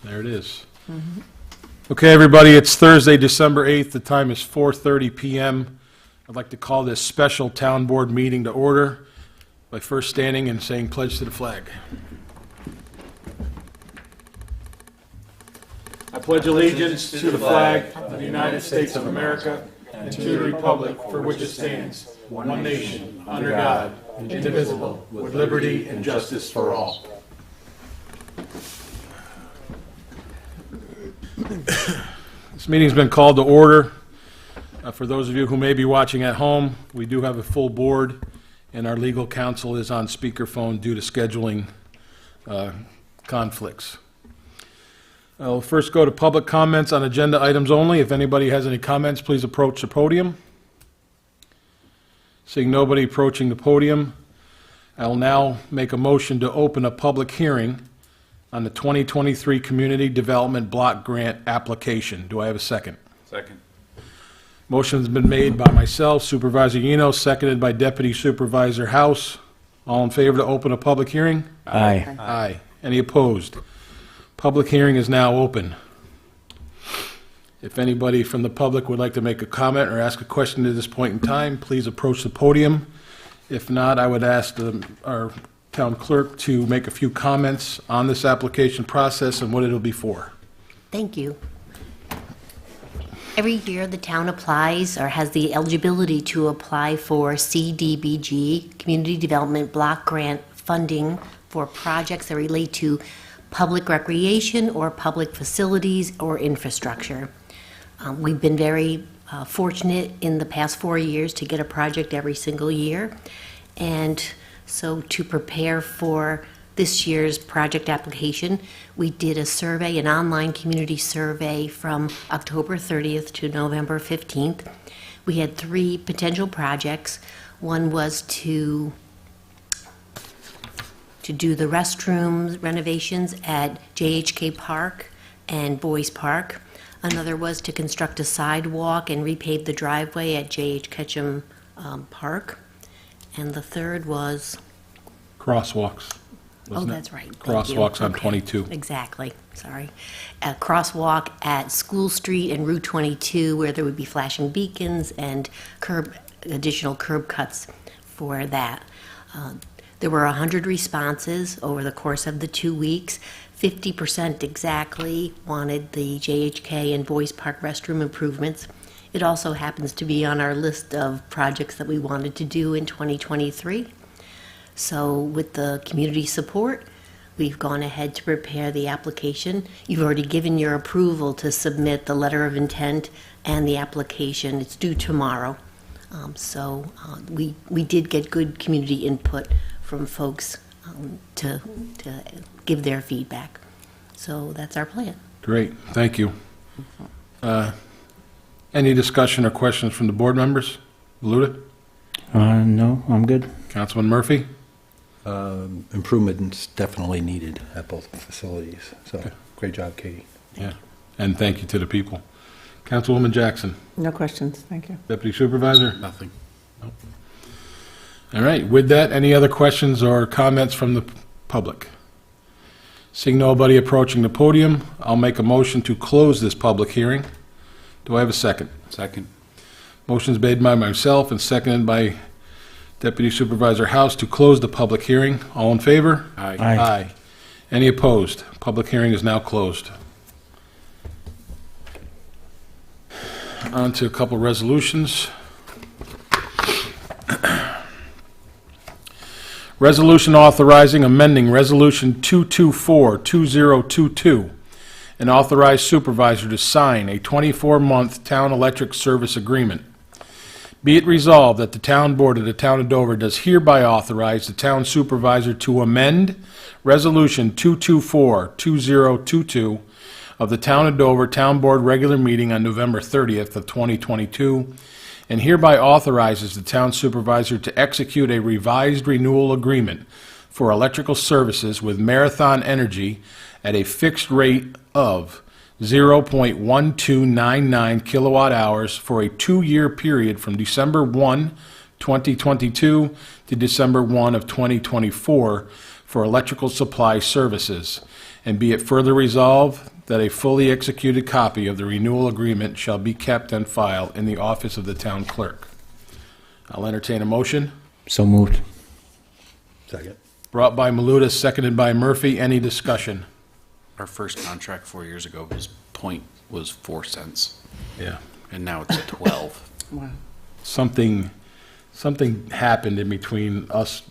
There it is. Okay, everybody, it's Thursday, December 8th. The time is 4:30 p.m. I'd like to call this special town board meeting to order by first standing and saying pledge to the flag. I pledge allegiance to the flag of the United States of America and to the republic for which it stands, one nation, under God, indivisible, with liberty and justice for all. This meeting's been called to order. For those of you who may be watching at home, we do have a full board, and our legal counsel is on speakerphone due to scheduling conflicts. I'll first go to public comments on agenda items only. If anybody has any comments, please approach the podium. Seeing nobody approaching the podium, I'll now make a motion to open a public hearing on the 2023 Community Development Block Grant application. Do I have a second? Second. Motion's been made by myself, Supervisor Eno, seconded by Deputy Supervisor House. All in favor to open a public hearing? Aye. Aye. Any opposed? Public hearing is now open. If anybody from the public would like to make a comment or ask a question at this point in time, please approach the podium. If not, I would ask our town clerk to make a few comments on this application process and what it'll be for. Thank you. Every year, the town applies or has the eligibility to apply for CDBG, Community Development Block Grant funding for projects that relate to public recreation or public facilities or infrastructure. We've been very fortunate in the past 4 years to get a project every single year. And so to prepare for this year's project application, we did a survey, an online community survey from October 30th to November 15th. We had 3 potential projects. One was to do the restrooms renovations at JHK Park and Boys Park. Another was to construct a sidewalk and repave the driveway at J.H. Ketchum Park. And the third was... Crosswalks. Oh, wasn't it? that's right. Thank you. Crosswalks on Okay. 22. Exactly, sorry. A crosswalk at School Street and Route 22 where there would be flashing beacons and additional curb cuts for that. There were 100 responses over the course of the 2 weeks. 50% exactly wanted the JHK and Boys Park restroom improvements. It also happens to be on our list of projects that we wanted to do in 2023. So with the community support, we've gone ahead to prepare the application. You've already given your approval to submit the letter of intent and the application. It's due tomorrow. We did get good community input from folks to give their feedback. So that's our plan. Great, thank you. Any discussion or questions from the board members? Valuta? No, I'm good. Councilman Murphy? Improvements definitely needed at both facilities. So, Okay. great job, Katie. Yeah, and thank you to the people. Councilwoman Jackson? No questions, thank you. Deputy Supervisor? Nothing. All right, with that, any other questions or comments from the public? Seeing nobody approaching the podium, I'll make a motion to close this public hearing. Do I have a second? Second. Motion's made by myself and seconded by Deputy Supervisor House to close the public hearing. All in favor? Aye. Aye. Any opposed? Public hearing is now closed. On to a couple resolutions. Resolution authorizing amending Resolution 224-2022 and authorize supervisor to sign a 24-month town electric service agreement. Be it resolved that the town board of the town of Dover does hereby authorize the town supervisor to amend Resolution 224-2022 of the town of Dover Town Board regular meeting on November 30th of 2022, and hereby authorizes the town supervisor to execute a revised renewal agreement for electrical services with Marathon Energy at a fixed rate of 0.1299 kilowatt hours for a 2-year period from December 1, 2022 to December 1 of 2024 for electrical supply services. And be it further resolved that a fully executed copy of the renewal agreement shall be kept and filed in the office of the town clerk. I'll entertain a motion. So moved. Second. Brought by Maluta, seconded by Murphy. Any discussion? Our first contract 4 years ago, his point was 4 cents, Yeah. and now it's at 12. Something happened in between us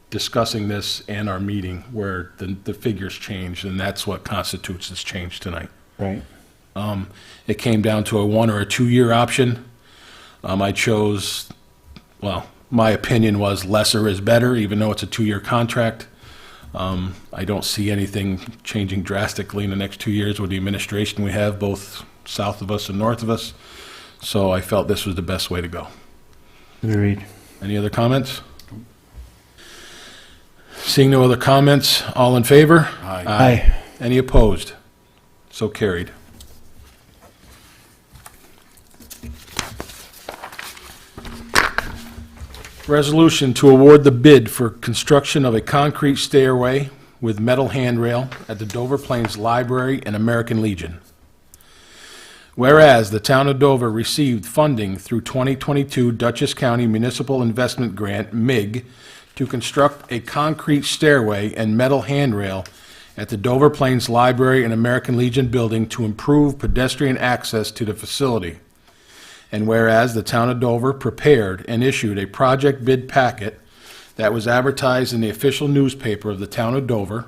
discussing this and our meeting where the figures changed, and that's what constitutes this change tonight. Right. It came down to a 1 or a 2 year option. I chose, well, my opinion was lesser is better, even though it's a 2 year contract. I don't see anything changing drastically in the next 2 years with the administration we have, both south of us and north of us. So I felt this was the best way to go. Agreed. Any other comments? Seeing no other comments, all in favor? Aye. Any opposed? So carried. Resolution to award the bid for construction of a concrete stairway with metal handrail at the Dover Plains Library and American Legion. Whereas the town of Dover received funding through 2022 Dutchess County Municipal Investment Grant, MIG, to construct a concrete stairway and metal handrail at the Dover Plains Library and American Legion building to improve pedestrian access to the facility. And whereas the town of Dover prepared and issued a project bid packet that was advertised in the official newspaper of the town of Dover,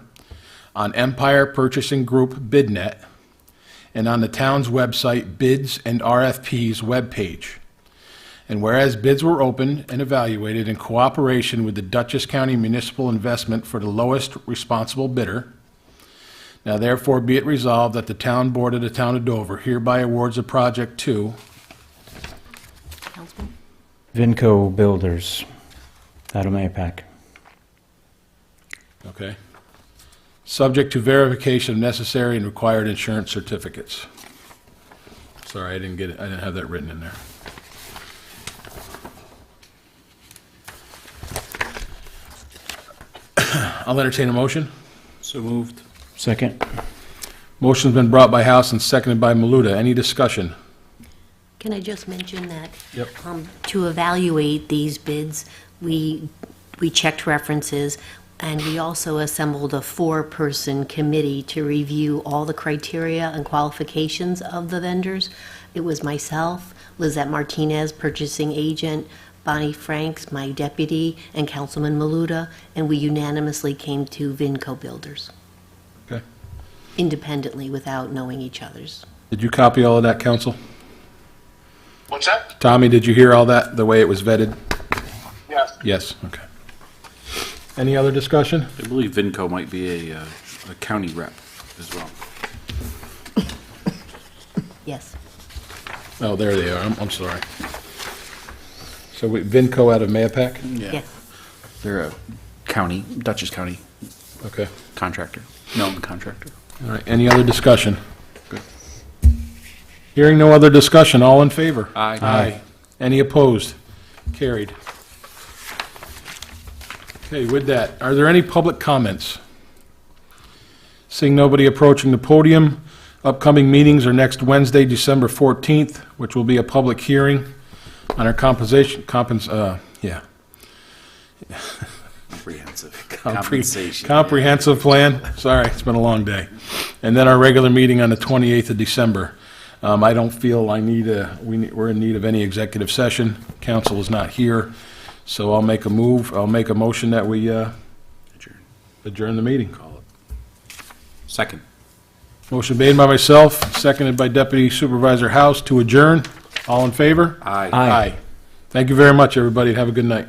on Empire Purchasing Group BidNet, and on the town's website Bids and RFPs webpage. And whereas bids were opened and evaluated in cooperation with the Dutchess County Municipal Investment for the lowest responsible bidder, now therefore be it resolved that the town board of the town of Dover hereby awards the project to Councilman? Vinco Builders, out of Mayapack. Okay. Subject to verification of necessary and required insurance certificates. Sorry, I didn't get it. I didn't have that written in there. I'll entertain a motion. So moved. Second. Motion's been brought by House and seconded by Maluta. Any discussion? Can I just mention that? Yep. To evaluate these bids, we checked references, and we also assembled a 4-person committee to review all the criteria and qualifications of the vendors. It was myself, Lizette Martinez, purchasing agent, Bonnie Franks, my deputy, and Councilman Maluta, and we unanimously came to Vinco Builders, Okay. independently, without knowing each other's. Did you copy all of that, council? What's that? Tommy, did you hear all that, the way it was vetted? Yes. Yes, okay. Any other discussion? I believe Vinco might be a county rep as well. Yes. Oh, there they are. I'm sorry. So Vinco out of Mayapack? Yes. They're a county, Dutchess County Okay. contractor, known contractor. All right, any other discussion? Good. Hearing no other discussion, all in favor? Aye. Aye. Any opposed? Carried. Okay, with that, are there any public comments? Seeing nobody approaching the podium, upcoming meetings are next Wednesday, December 14th, which will be a public hearing on our compensation. Comprehensive compensation. Comprehensive plan. Sorry, it's been a long day. And then our regular meeting on the 28th of December. I don't feel we're in need of any executive session. Council is not here, so I'll make a motion that we Adjourn. adjourn the meeting. Call it. Second. Motion made by myself, seconded by Deputy Supervisor House to adjourn. All in favor? Aye. Aye. Thank you very much, everybody. Have a good night.